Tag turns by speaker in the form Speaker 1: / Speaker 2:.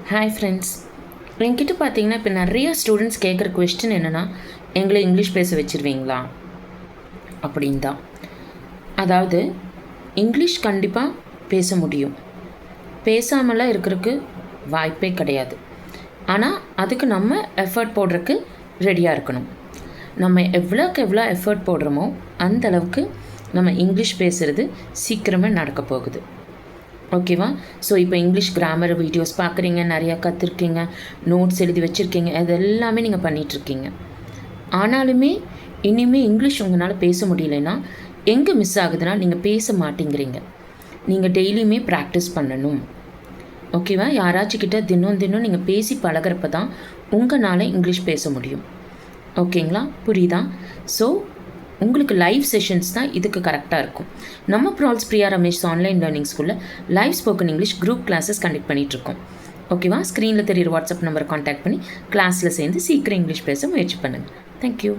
Speaker 1: Hi friends, என்கிட்ட பார்த்தீங்கன்னா இப்போ நிறைய ஸ்டூடெண்ட்ஸ் கேட்குற கொஸ்டின் என்னென்னா, எங்களை இங்கிலீஷ் பேச வச்சுருவீங்களா அப்படின்னு தான். அதாவது இங்கிலீஷ் கண்டிப்பாக பேச முடியும், பேசாமலாம் இருக்கிறதுக்கு வாய்ப்பே கிடையாது. ஆனால் அதுக்கு நம்ம எஃபர்ட் போடுறதுக்கு ரெடியாக இருக்கணும். நம்ம எவ்வளோக்கு எவ்வளோ எஃபர்ட் போடுறோமோ அந்த அளவுக்கு நம்ம இங்கிலீஷ் பேசுகிறது சீக்கிரமே நடக்க போகுது. ஓகேவா? ஸோ இப்போ இங்கிலீஷ் கிராமர் வீடியோஸ் பார்க்குறீங்க, நிறையா கற்றுருக்கீங்க, நோட்ஸ் எழுதி வச்சுருக்கீங்க, அது எல்லாமே நீங்கள் பண்ணிகிட்ருக்கீங்க. ஆனாலுமே இனிமேல் இங்கிலீஷ் உங்களால் பேச முடியலைன்னா எங்கே மிஸ் ஆகுதுன்னா, நீங்கள் பேச மாட்டேங்கிறீங்க. நீங்கள் டெய்லியுமே ப்ராக்டிஸ் பண்ணணும். ஓகேவா? யாராச்சும் கிட்ட தினம் நீங்கள் பேசி பழகிறப்ப தான் உங்களால் இங்கிலீஷ் பேச முடியும். ஓகேங்களா? புரியுதா? ஸோ உங்களுக்கு லைவ் செஷன்ஸ் தான் இதுக்கு கரெக்டாக இருக்கும். நம்ம ப்ரால்ஸ் பிரியா ரமேஷ் ஆன்லைன் லேர்னிங் ஸ்கூலில் live spoken English group classes conduct பண்ணிகிட்ருக்கோம். ஓகேவா? ஸ்க்ரீனில் தெரியுற வாட்ஸ்அப் நம்பரை காண்டாக்ட் பண்ணி கிளாஸில் சேர்ந்து சீக்கிரம் இங்கிலீஷ் பேச முயற்சி பண்ணுங்கள். தேங்க்யூ.